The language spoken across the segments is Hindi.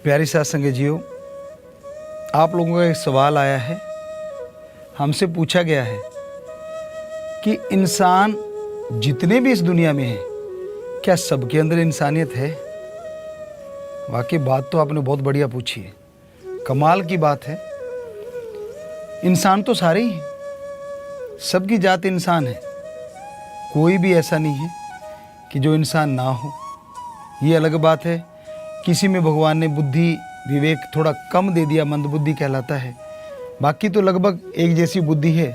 प्यारी साथ संगीजियों, आप लोगों का एक सवाल आया है, हमसे पूछा गया है कि इंसान जितने भी इस दुनिया में हैं, क्या सबके अंदर इंसानियत है? वाकई बात तो आपने बहुत बढ़िया पूछी है, कमाल की बात है। इंसान तो सारे ही हैं, सबकी जात इंसान है, कोई भी ऐसा नहीं है कि जो इंसान ना हो। ये अलग बात है, किसी में भगवान ने बुद्धि विवेक थोड़ा कम दे दिया, मंदबुद्धि कहलाता है। बाकी तो लगभग एक जैसी बुद्धि है,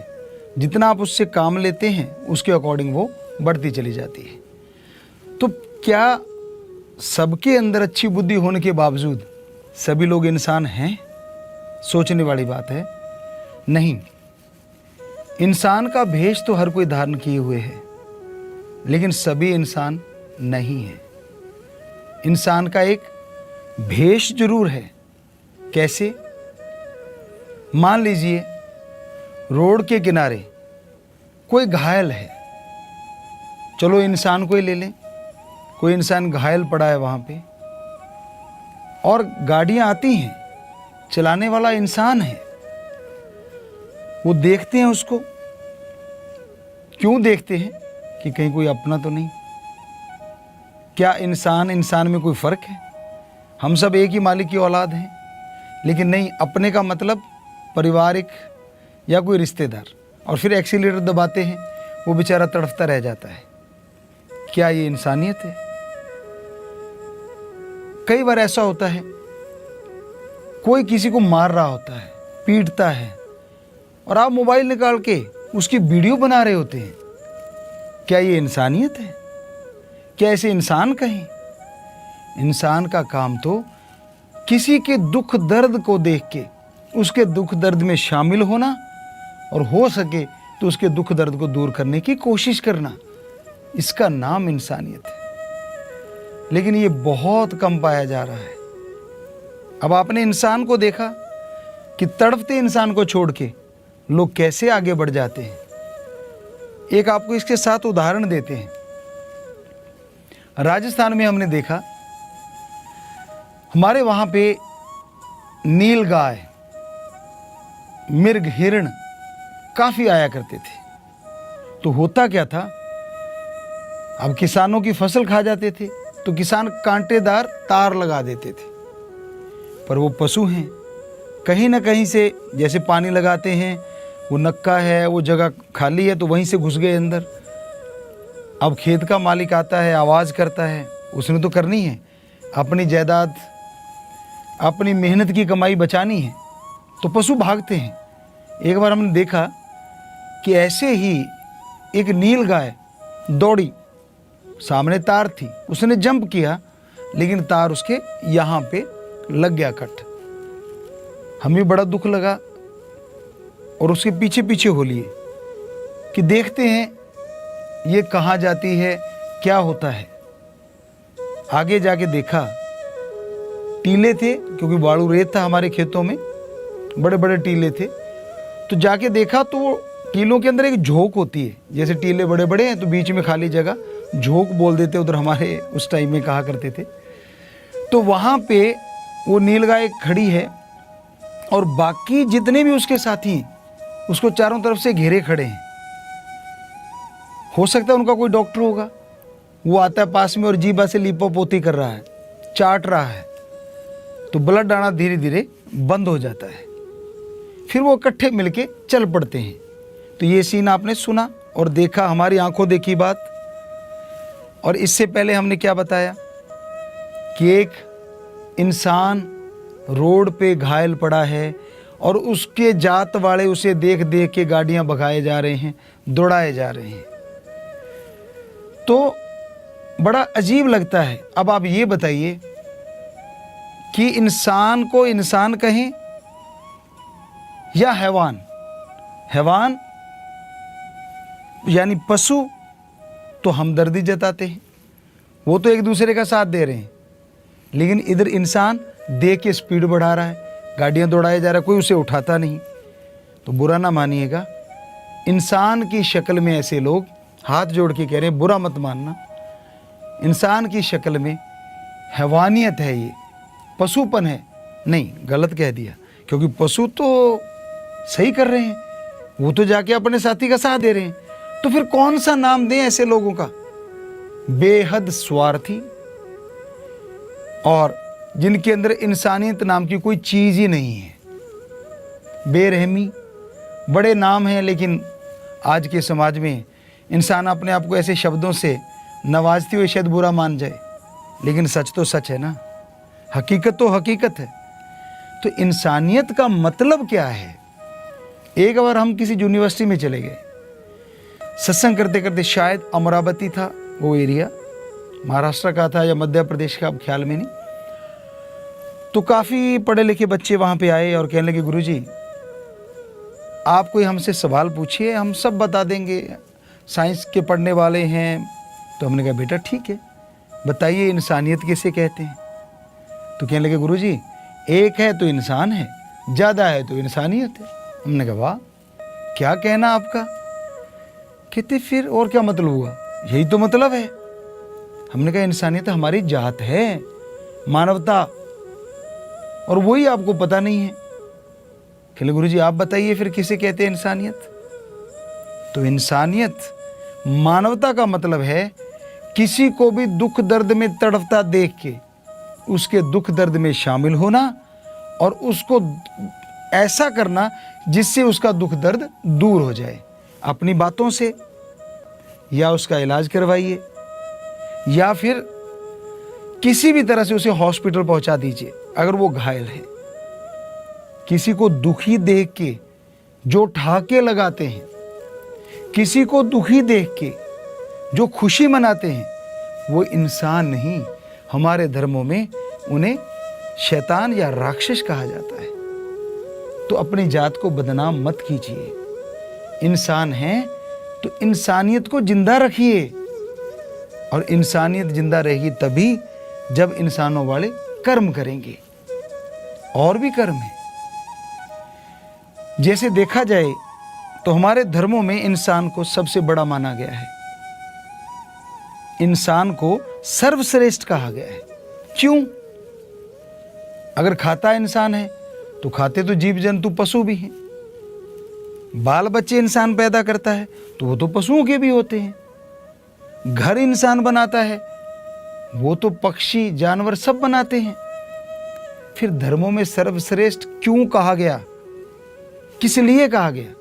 जितना आप उससे काम लेते हैं उसके अकॉर्डिंग वो बढ़ती चली जाती है। तो क्या सबके अंदर अच्छी बुद्धि होने के बावजूद सभी लोग इंसान हैं? सोचने वाली बात है। नहीं, इंसान का भेष तो हर कोई धारण किए हुए है, लेकिन सभी इंसान नहीं है। इंसान का एक भेष जरूर है। कैसे? मान लीजिए रोड के किनारे कोई घायल है, चलो इंसान को ही ले लें, कोई इंसान घायल पड़ा है वहाँ पे, और गाड़ियाँ आती हैं, चलाने वाला इंसान है, वो देखते हैं उसको। क्यों देखते हैं? कि कहीं कोई अपना तो नहीं। क्या इंसान में कोई फ़र्क है? हम सब एक ही मालिक की औलाद हैं, लेकिन नहीं, अपने का मतलब पारिवारिक या कोई रिश्तेदार, और फिर एक्सीलेटर दबाते हैं, वो बेचारा तड़फता रह जाता है। क्या ये इंसानियत है? कई बार ऐसा होता है, कोई किसी को मार रहा होता है, पीटता है, और आप मोबाइल निकाल के उसकी वीडियो बना रहे होते हैं। क्या ये इंसानियत है? क्या ऐसे इंसान कहें? इंसान का काम तो किसी के दुख दर्द को देख के उसके दुख दर्द में शामिल होना, और हो सके तो उसके दुख दर्द को दूर करने की कोशिश करना। इसका नाम इंसानियत है, लेकिन ये बहुत कम पाया जा रहा है। अब आपने इंसान को देखा कि तड़पते इंसान को छोड़ के लोग कैसे आगे बढ़ जाते हैं। एक आपको इसके साथ उदाहरण देते हैं। राजस्थान में हमने देखा, हमारे वहाँ पे नील गाय, मृग, हिरण काफ़ी आया करते थे। तो होता क्या था, अब किसानों की फसल खा जाते थे तो किसान कांटेदार तार लगा देते थे, पर वो पशु हैं, कहीं ना कहीं से जैसे पानी लगाते हैं, वो नक्का है, वो जगह खाली है तो वहीं से घुस गए अंदर। अब खेत का मालिक आता है, आवाज़ करता है, उसने तो करनी है, अपनी जायदाद, अपनी मेहनत की कमाई बचानी है, तो पशु भागते हैं। एक बार हमने देखा कि ऐसे ही एक नील गाय दौड़ी, सामने तार थी, उसने जंप किया, लेकिन तार उसके यहाँ पे लग गया कट। हमें बड़ा दुख लगा और उसके पीछे पीछे हो लिए कि देखते हैं ये कहाँ जाती है, क्या होता है। आगे जाके देखा, टीले थे, क्योंकि बालू रेत था हमारे खेतों में, बड़े बड़े टीले थे। तो जाके देखा तो वो टीलों के अंदर एक झोंक होती है, जैसे टीले बड़े बड़े हैं तो बीच में खाली जगह, झोंक बोल देते उधर हमारे उस टाइम में कहा करते थे। तो वहाँ पे वो नीलगाय खड़ी है और बाकी जितने भी उसके साथी उसको चारों तरफ से घेरे खड़े हैं। हो सकता है उनका कोई डॉक्टर होगा, वो आता है पास में और जीभा से लीपापोती कर रहा है, चाट रहा है, तो ब्लड आना धीरे धीरे बंद हो जाता है। फिर वो इकट्ठे मिलके चल पड़ते हैं। तो ये सीन आपने सुना और देखा, हमारी आंखों देखी बात। और इससे पहले हमने क्या बताया कि एक इंसान रोड पे घायल पड़ा है और उसके जात वाले उसे देख देख के गाड़ियां भगाए जा रहे हैं, दौड़ाए जा रहे हैं। तो बड़ा अजीब लगता है। अब आप ये बताइए कि इंसान को इंसान कहें या हैवान? हैवान यानी पशु तो हमदर्दी जताते हैं, वो तो एक दूसरे का साथ दे रहे हैं, लेकिन इधर इंसान देख के स्पीड बढ़ा रहा है, गाड़ियां दौड़ाया जा रहा है, कोई उसे उठाता नहीं। तो बुरा ना मानिएगा। इंसान की शक्ल में ऐसे लोग हाथ जोड़ के कह रहे हैं बुरा मत मानना। इंसान की शक्ल में हैवानियत है, ये पशुपन है। नहीं, गलत कह दिया, क्योंकि पशु तो सही कर रहे हैं, वो तो जाके अपने साथी का साथ दे रहे हैं। तो फिर कौन सा नाम दें ऐसे लोगों का? बेहद स्वार्थी और जिनके अंदर इंसानियत नाम की कोई चीज ही नहीं है। बेरहमी, बड़े नाम हैं, लेकिन आज के समाज में इंसान अपने आप को ऐसे शब्दों से नवाजते हुए शायद बुरा मान जाए, लेकिन सच तो सच है ना, हकीकत तो हकीकत है। तो इंसानियत का मतलब क्या है? एक बार हम किसी यूनिवर्सिटी में चले गए, सत्संग करते करते, शायद अमरावती था वो एरिया, महाराष्ट्र का था या मध्य प्रदेश का, अब ख्याल में नहीं। तो काफ़ी पढ़े लिखे बच्चे वहाँ पे आए और कहने लगे, गुरुजी आप कोई हमसे सवाल पूछिए, हम सब बता देंगे, साइंस के पढ़ने वाले हैं। तो हमने कहा बेटा ठीक है, बताइए इंसानियत किसे कहते हैं? तो कहने लगे, गुरुजी एक है तो इंसान है, ज़्यादा है तो इंसानियत है। हमने कहा वाह, क्या कहना आपका? कहते फिर और क्या मतलब हुआ? यही तो मतलब है। हमने कहा इंसानियत हमारी जात है, मानवता, और वही आपको पता नहीं है। कहले गुरुजी आप बताइए फिर किसे कहते हैं इंसानियत? तो इंसानियत, मानवता का मतलब है किसी को भी दुख दर्द में तड़पता देख के उसके दुख दर्द में शामिल होना और उसको ऐसा करना जिससे उसका दुख दर्द दूर हो जाए, अपनी बातों से, या उसका इलाज करवाइए, या फिर किसी भी तरह से उसे हॉस्पिटल पहुंचा दीजिए अगर वो घायल है। किसी को दुखी देख के जो ठहाके लगाते हैं, किसी को दुखी देख के जो खुशी मनाते हैं, वो इंसान नहीं, हमारे धर्मों में उन्हें शैतान या राक्षस कहा जाता है। तो अपनी जात को बदनाम मत कीजिए। इंसान हैं तो इंसानियत को जिंदा रखिए, और इंसानियत जिंदा रहेगी तभी जब इंसानों वाले कर्म करेंगे। और भी कर्म है, जैसे देखा जाए तो हमारे धर्मों में इंसान को सबसे बड़ा माना गया है, इंसान को सर्वश्रेष्ठ कहा गया है। क्यों? अगर खाता इंसान है तो खाते तो जीव जंतु पशु भी हैं। बाल बच्चे इंसान पैदा करता है तो वो तो पशुओं के भी होते हैं। घर इंसान बनाता है, वो तो पक्षी जानवर सब बनाते हैं। फिर धर्मों में सर्वश्रेष्ठ क्यों कहा गया? किस लिए कहा गया?